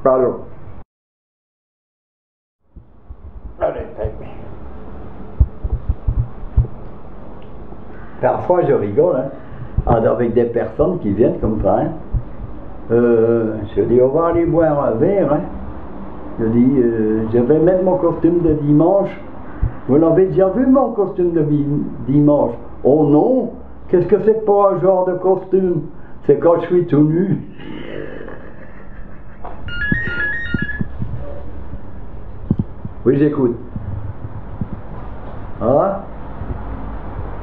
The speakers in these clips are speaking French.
Pardon. Allez, parfois je rigole, hein, avec des personnes qui viennent comme ça. Hein. Je dis, on va aller boire un verre. Hein. Je dis, je vais mettre mon costume de dimanche. Vous l'avez déjà vu, mon costume de dimanche? Oh non, qu'est-ce que c'est pour un genre de costume? C'est quand je suis tout nu. Oui, j'écoute. Ah,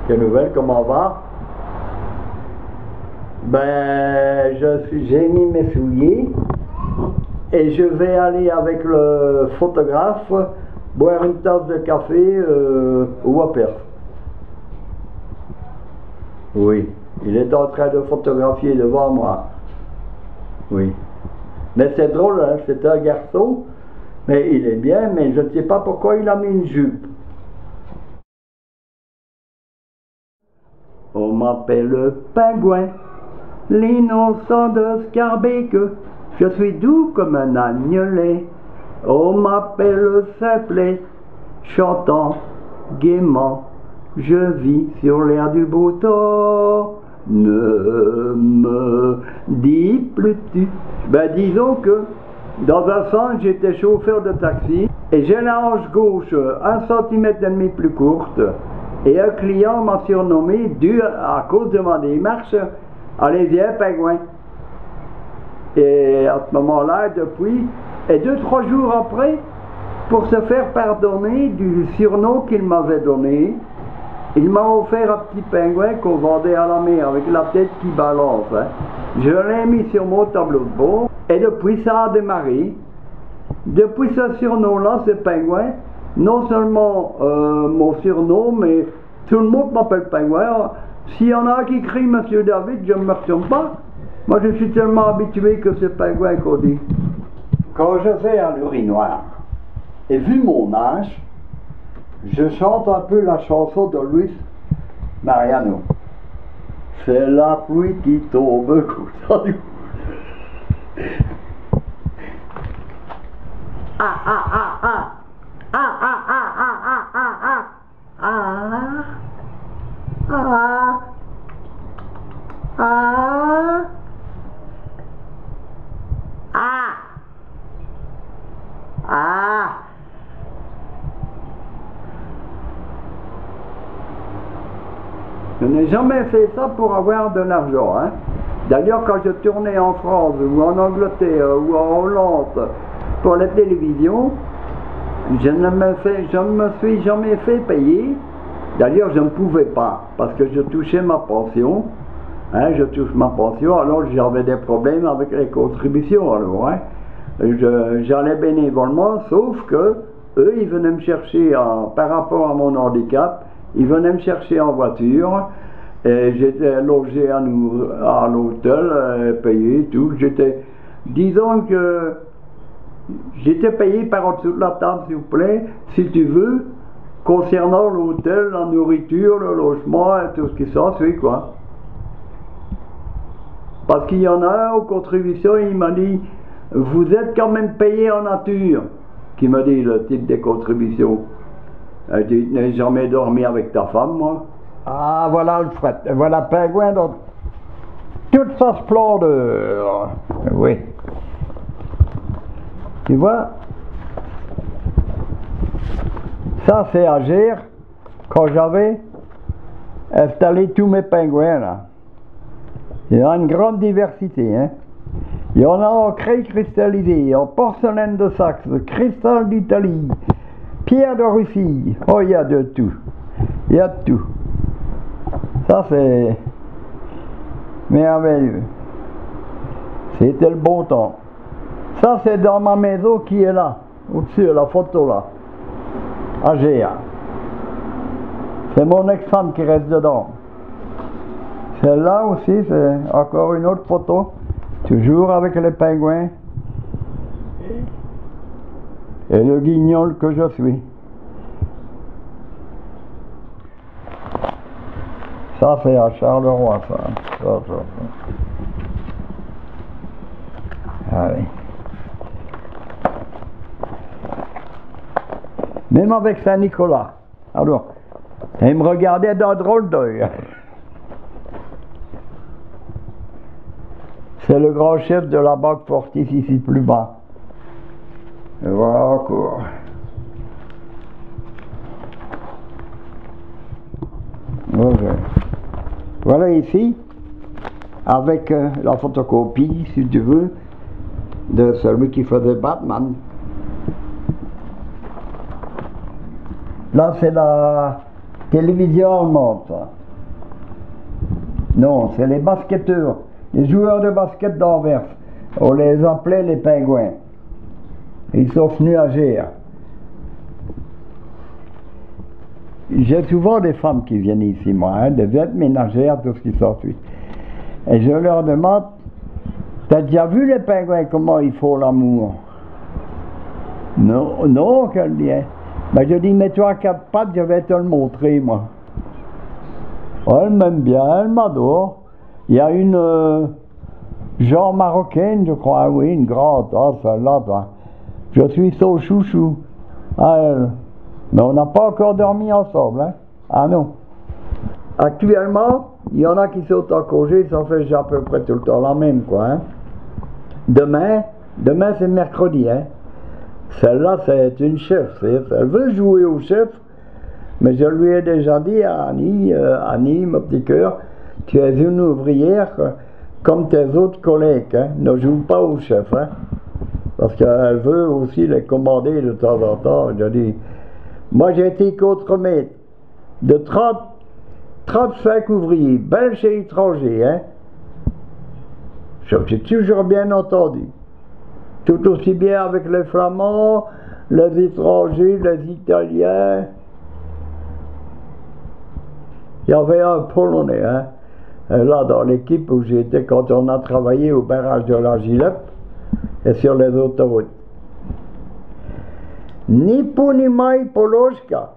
quelle nouvelle, comment va? Ben, j'ai mis mes souliers et je vais aller avec le photographe boire une tasse de café au Wapers. Oui, il est en train de photographier devant moi. Oui. Mais c'est drôle, hein, c'est un garçon, mais il est bien, mais je ne sais pas pourquoi il a mis une jupe. On m'appelle le pingouin, l'innocent de Scarbeck. Je suis doux comme un agnelet. On m'appelle le simplet, chantant gaiement. Je vis sur l'air du beau temps. Ne me dis plus tu. Ben disons que dans un sens j'étais chauffeur de taxi et j'ai la hanche gauche 1,5 cm plus courte et un client m'a surnommé dû à cause de ma démarche, allez-y pingouin. Et à ce moment-là, depuis, et 2-3 jours après, pour se faire pardonner du surnom qu'il m'avait donné, il m'a offert un petit pingouin qu'on vendait à la mer avec la tête qui balance. Hein. Je l'ai mis sur mon tableau de bord et depuis ça a démarré. Depuis ce surnom-là, ce pingouin, non seulement mon surnom, mais tout le monde m'appelle pingouin. S'il y en a qui crient Monsieur David, je ne me retourne pas. Moi je suis tellement habitué que c'est pingouin qu'on dit. Quand je vais à l'urinoir, et vu mon âge, je chante un peu la chanson de Luis Mariano. C'est la pluie qui tombe comme ça. Ah ah ah ah ah ah ah ah ah ah ah ah ah ah ah. Je n'ai jamais fait ça pour avoir de l'argent. Hein. D'ailleurs, quand je tournais en France ou en Angleterre ou en Hollande pour la télévision, je ne me suis jamais fait payer. D'ailleurs, je ne pouvais pas parce que je touchais ma pension. Hein, je touche ma pension, alors j'avais des problèmes avec les contributions. Alors, hein. J'allais bénévolement, sauf que eux, ils venaient me chercher par rapport à mon handicap. Ils venaient me chercher en voiture et j'étais logé à l'hôtel, payé tout. Disons que j'étais payé par en dessous de la table, s'il vous plaît, si tu veux, concernant l'hôtel, la nourriture, le logement et tout ce qui s'ensuit, quoi. Parce qu'il y en a un aux contributions, il m'a dit, vous êtes quand même payé en nature, qui m'a dit le type des contributions. Je dis, n'ai jamais dormi avec ta femme, moi. Ah, voilà le fret, voilà pingouin dans toute sa splendeur. Oui. Tu vois, ça c'est à Gers, quand j'avais installé tous mes pingouins là. Il y a une grande diversité, hein. Il y en a en craie cristallisée, en porcelaine de Saxe, cristal d'Italie, pierre de Russie. Oh, il y a de tout. Il y a de tout. Ça, c'est merveilleux. C'était le bon temps. Ça, c'est dans ma maison qui est là, au-dessus, la photo là, à Gers. C'est mon ex-femme qui reste dedans. Celle-là aussi, c'est encore une autre photo, toujours avec les pingouins et le guignol que je suis. Ça, c'est à Charleroi, ça. Ça. Allez. Même avec Saint-Nicolas. Alors, il me regardait d'un drôle d'œil. C'est le grand chef de la banque Fortis ici plus bas. Et voilà encore. Voilà ici, avec la photocopie, si tu veux, de celui qui faisait Batman. Là, c'est la télévision allemande, ça. Non, c'est les basketteurs, les joueurs de basket d'Anvers. On les appelait les pingouins. Ils sont venus à Gers. J'ai souvent des femmes qui viennent ici, moi, hein, des aides ménagères, tout ce qui s'ensuit. Et je leur demande, t'as déjà vu les pingouins, comment ils font l'amour? Non, non, qu'elle dit. Ben je dis, mets-toi à quatre pattes, je vais te le montrer, moi. Elle m'aime bien, elle m'adore. Il y a une genre marocaine, je crois, oui, une grande, celle-là, ben, je suis son chouchou à elle. Mais on n'a pas encore dormi ensemble, hein? Ah non. Actuellement, il y en a qui sont en congé, ça fait à peu près tout le temps la même, quoi, hein? Demain c'est mercredi, hein? Celle-là, c'est une chef. Elle veut jouer au chef, mais je lui ai déjà dit à Annie, Annie, mon petit cœur, tu es une ouvrière comme tes autres collègues, hein? Ne joue pas au chef, hein? Parce qu'elle veut aussi les commander de temps en temps. Je dis, moi j'ai été contre-maître de 35 ouvriers, belges et étrangers, hein? J'ai toujours bien entendu. Tout aussi bien avec les Flamands, les étrangers, les Italiens. Il y avait un Polonais, hein? Là dans l'équipe où j'étais quand on a travaillé au barrage de la Gilep et sur les autoroutes. Ni poнимai Poloshka,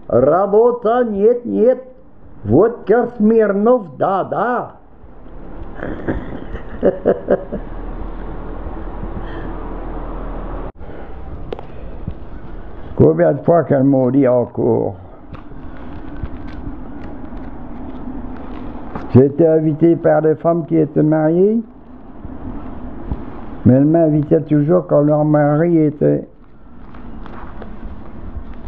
rabota niet niet, vodka Smirnov da da. Combien de fois qu'elle m'a dit encore? J'ai été invité par des femmes qui étaient mariées, mais elles m'invitaient toujours quand leur mari était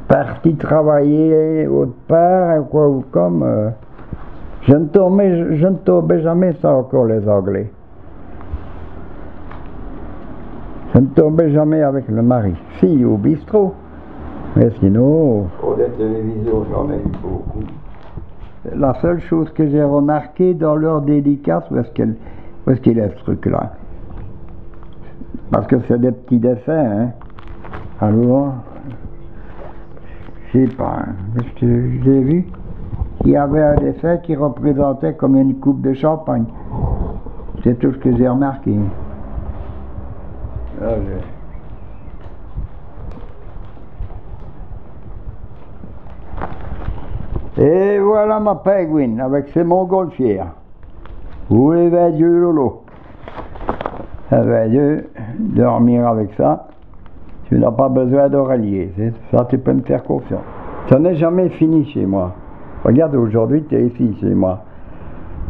parti travailler autre part, quoi ou comme. Je ne tombais jamais sans encore les Anglais. Je ne tombais jamais avec le mari. Si, au bistrot. Mais sinon... Pour les télévisions, j'en ai eu beaucoup. La seule chose que j'ai remarqué dans leur dédicace, où est-ce qu'il est ce truc-là? Parce que c'est des petits dessins, hein. Alors, je sais pas, j'ai vu qu'il y avait un dessin qui représentait comme une coupe de champagne. C'est tout ce que j'ai remarqué. Et voilà ma pingouine avec ses montgolfières. Où les Dieu Lolo. Dieu, dormir avec ça, tu n'as pas besoin d'oreiller. Ça, tu peux me faire confiance. Ça n'est jamais fini chez moi. Regarde, aujourd'hui, tu es ici chez moi.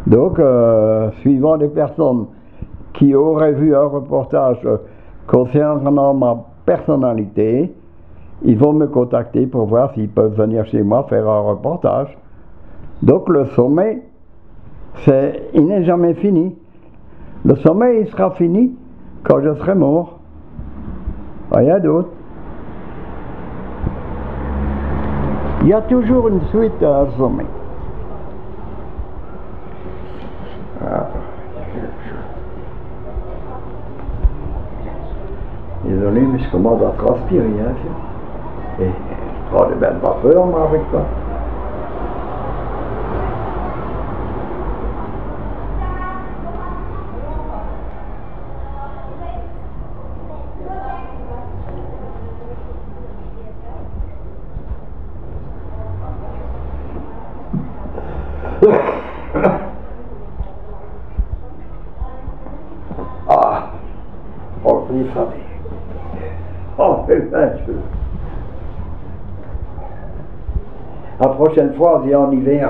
Donc, suivant les personnes qui auraient vu un reportage concernant ma personnalité, ils vont me contacter pour voir s'ils peuvent venir chez moi faire un reportage. Donc le sommet, il n'est jamais fini. Le sommet, il sera fini quand je serai mort. Rien d'autre. Il y a toujours une suite à un sommet. Désolé, mais je commence à transpirer, hein. Et je prends des bains de vapeur, moi, avec toi. Ah, oh, oui, ça. Oh, la prochaine fois, viens en hiver.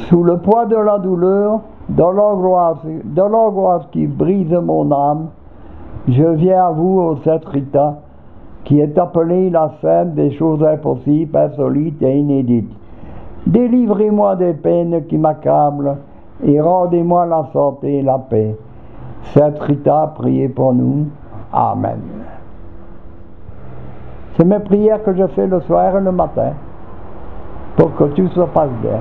Sous le poids de la douleur, de l'angoisse qui brise mon âme, je viens à vous, ô Sainte Rita, qui est appelée la sainte des choses impossibles, insolites et inédites. Délivrez-moi des peines qui m'accablent et rendez-moi la santé et la paix. Sainte Rita, priez pour nous. Amen. C'est mes prières que je fais le soir et le matin pour que tout se passe bien.